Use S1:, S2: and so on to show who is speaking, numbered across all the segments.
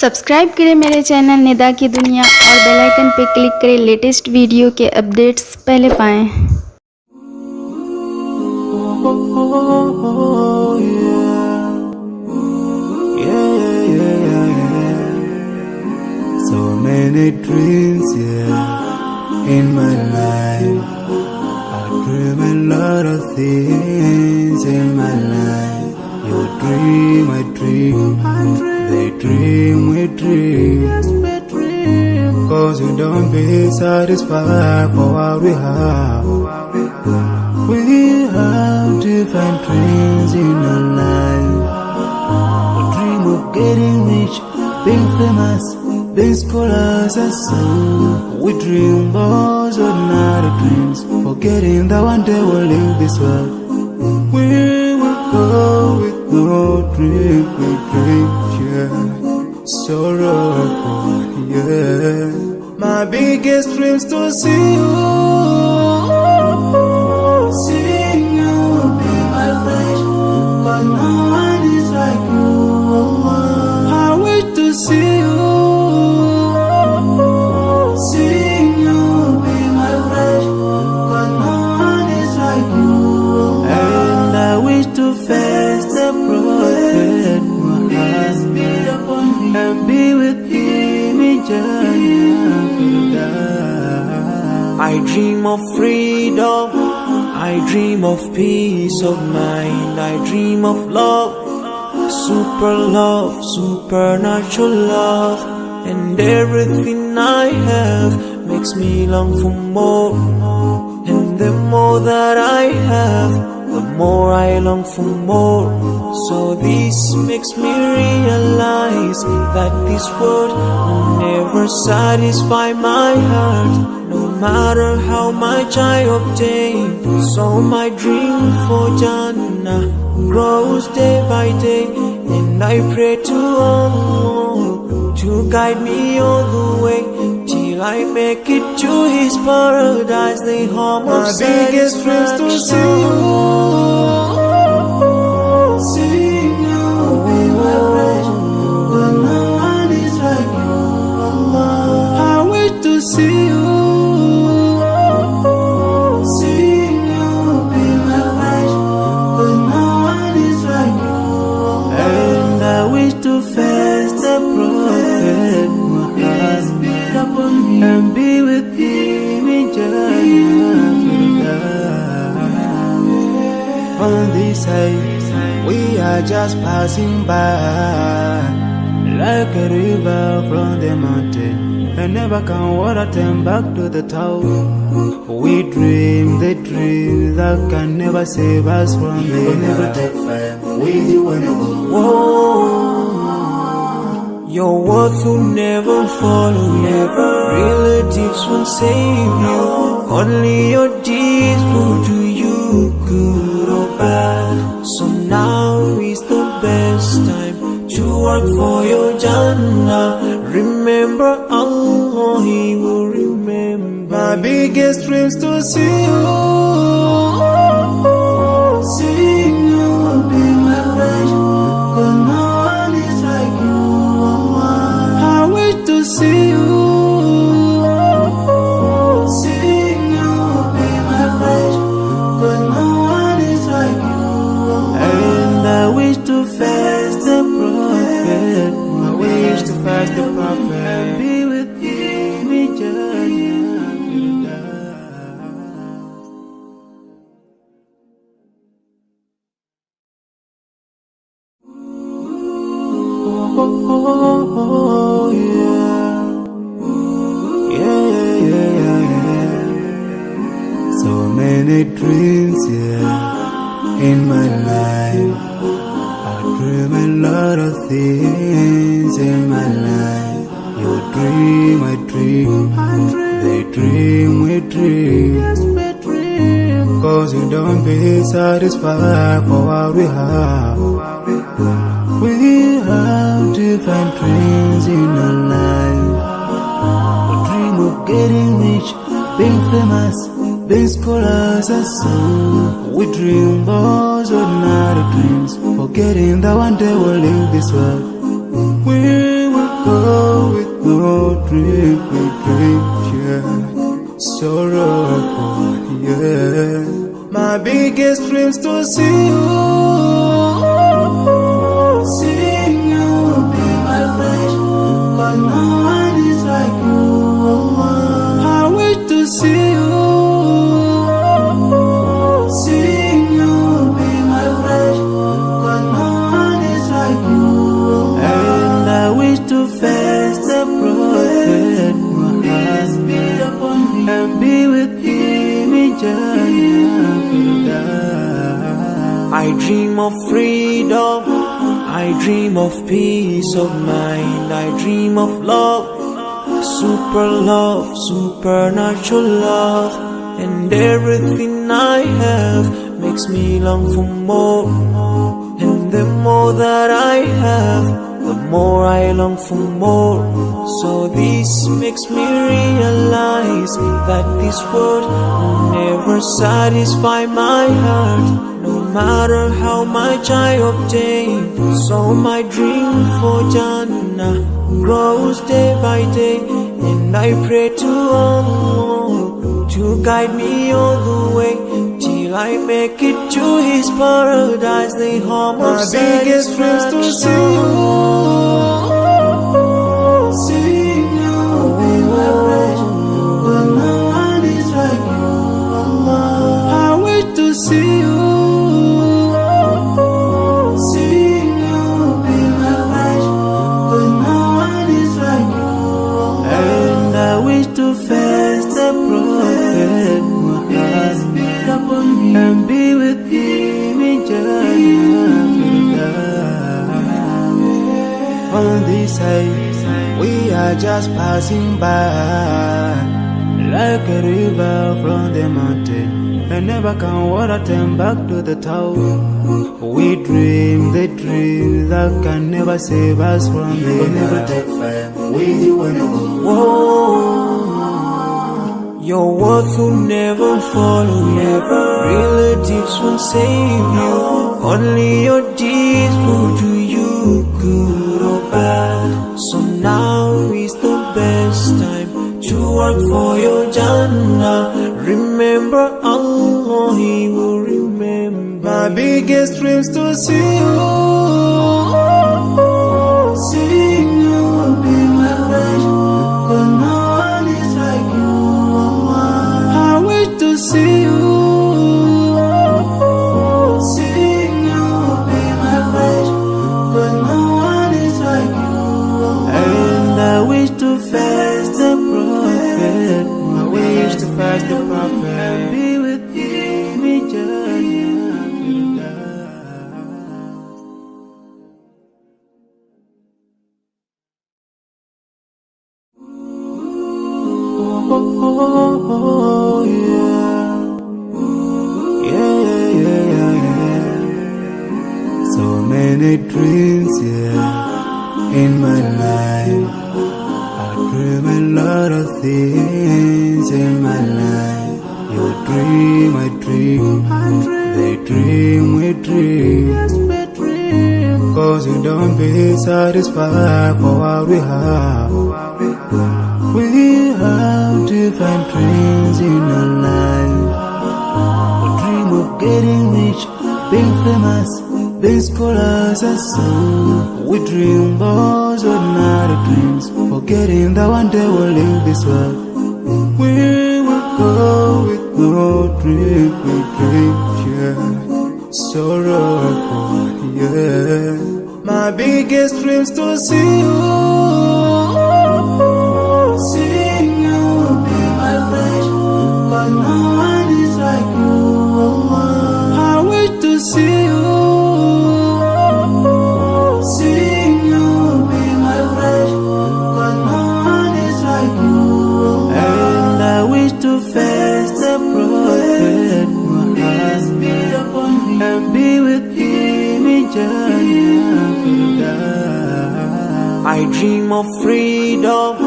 S1: Subscribe करें मेरे channel Nida की दुनिया और बेल आइकन पे क्लिक करें लेटेस्ट वीडियो के अपडेट्स पहले पाएं।
S2: So many dreams, in my life. I dream a lot of things in my life. You dream, I dream. They dream, we dream. Cause we don't be satisfied for what we have. We have different dreams in our life. We dream of getting rich, being famous, being scholars and so. We dream those ordinary dreams, forgetting that one day we'll leave this world. We will go with no dream, we dream, yeah. Sorrowful, yeah. My biggest dreams to see you, see you be my flesh. But no one is like you. I wish to see you, see you be my flesh. But no one is like you. And I wish to face the prophet Muhammad and be with him in Jannah.
S3: I dream of freedom, I dream of peace of mind, I dream of love, supernatural love, and everything I have makes me long for more. And the more that I have, the more I long for more. So this makes me realize that this world will never satisfy my heart, no matter how much I obtain. So my dream for Jannah grows day by day, and I pray to Allah to guide me all the way till I make it to His paradise, the home of
S2: my biggest dreams to see you, see you be my flesh. But no one is like you, Allah. I wish to see you, see you be my flesh. But no one is like you, Allah. And I wish to face the prophet Muhammad and be with him in Jannah. On this side, we are just passing by, like a river from the mountain, and never can water turn back to the town. We dream the dream that can never save us from the
S4: We'll never take fire with you whenever.
S3: Your words will never follow you, relatives won't save you, only your deeds will do you good or bad. So now is the best time to work for your Jannah. Remember Allah, He will remember.
S2: my biggest dreams to see you, see you be my flesh. But no one is like you, Allah. I wish to see you, see you be my flesh. But no one is like you, Allah. And I wish to face the prophet. I wish to face the prophet and be with him in Jannah. Oh, yeah. Yeah, yeah, yeah, yeah. So many dreams, in my life. I dream a lot of things in my life. You dream, I dream. They dream, we dream. Cause we don't be satisfied for what we have. We have different dreams in our life. We dream of getting rich, being famous, being scholars and so. We dream those ordinary dreams, forgetting that one day we'll leave this world. We will go no drink, we drink, yeah. Sorrowful, yeah. My biggest dreams to see you, seeing you be my wish, but no one is like you. I wish to see you, seeing you be my wish, but no one is like you. And I wish to face the prophet Muhammad and be with him in Jannah.
S3: I dream of freedom, I dream of peace of mind, I dream of love, supernatural love, and everything I have makes me long for more. And the more that I have, the more I long for more. So this makes me realize that this world will never satisfy my heart, no matter how much I obtain. So my dream for Jannah grows day by day, and I pray to Allah to guide me all the way till I make it to His paradise, the home of
S2: my biggest dreams to see you, seeing you be my wish, but no one is like you. I wish to see you, seeing you be my wish, but no one is like you. And I wish to face the prophet Muhammad and be with him in Jannah. On this side, we are just passing by, like a river from the mountain, and never can water turn back to the town. We dream the dream that can never save us from the
S4: We'll never take fire with you when I go.
S3: Whoa. Your words will never follow you, relatives won't save you, only your deeds will do you good or bad. So now is the best time to work for your Jannah. Remember Allah, He will remember.
S2: my biggest dreams to see you, seeing you be my wish, but no one is like you. I wish to see you, seeing you be my wish, but no one is like you. And I wish to face the prophet, I wish to face the prophet and be with him in Jannah. Oh, yeah. Yeah. So many dreams, yeah, in my life. I dream a lot of things in my life. You dream, I dream, they dream, we dream. Cause you don't be satisfied for what we have. We have different dreams in our life. We dream of getting rich, being famous, being scholars and so. We dream those ordinary dreams, forgetting that one day we'll leave this world. We will go with no dream, we dream, yeah. Sorrowful, yeah. My biggest dreams to see you, seeing you be my wish, but no one is like you. I wish to see you, seeing you be my wish, but no one is like you. And I wish to face the prophet Muhammad and be with him in Jannah.
S3: I dream of freedom,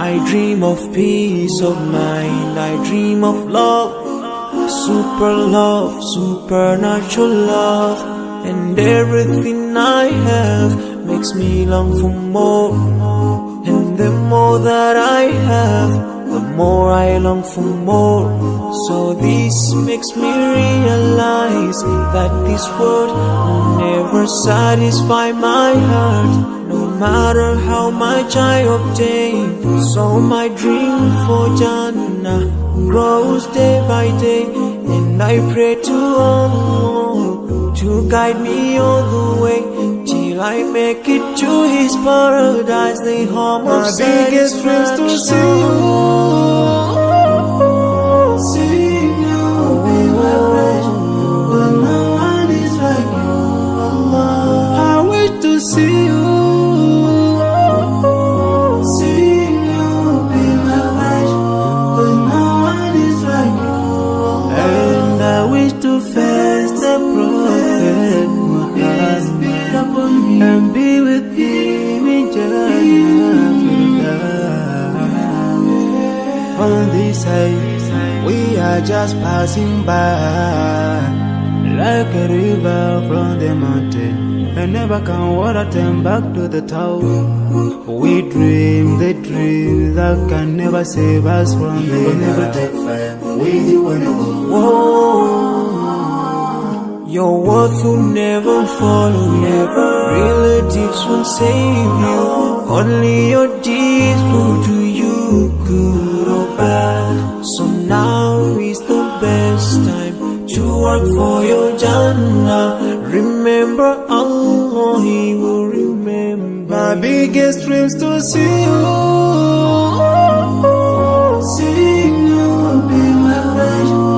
S3: I dream of peace of mind, I dream of love, supernatural love, and everything I have makes me long for more. And And the more that I have, the more I long for more. So this makes me realize that this world will never satisfy my heart, no matter how much I obtain. So my dream for Jannah grows day by day, and I pray to Allah to guide me all the way till I make it to His paradise, the home of
S2: My biggest dreams to see you, be my pleasure, but no one is like you, Allah. I wish to see you, be my pleasure, but no one is like you, Allah. And I wish to face the Prophet Muhammad and be with him in Jannah. On this side, we are just passing by, like a river from the mountain, and never can water turn back to the town. We dream the dreams that can never save us from the
S4: We'll never
S2: night.
S4: take fire with you when you go.
S3: Whoa. Your worth will never follow you. Relatives won't save you. Only your deeds will do you good or bad. So now is the best time to work for your Jannah. Remember Allah, He will remember.
S2: My biggest dreams to see you,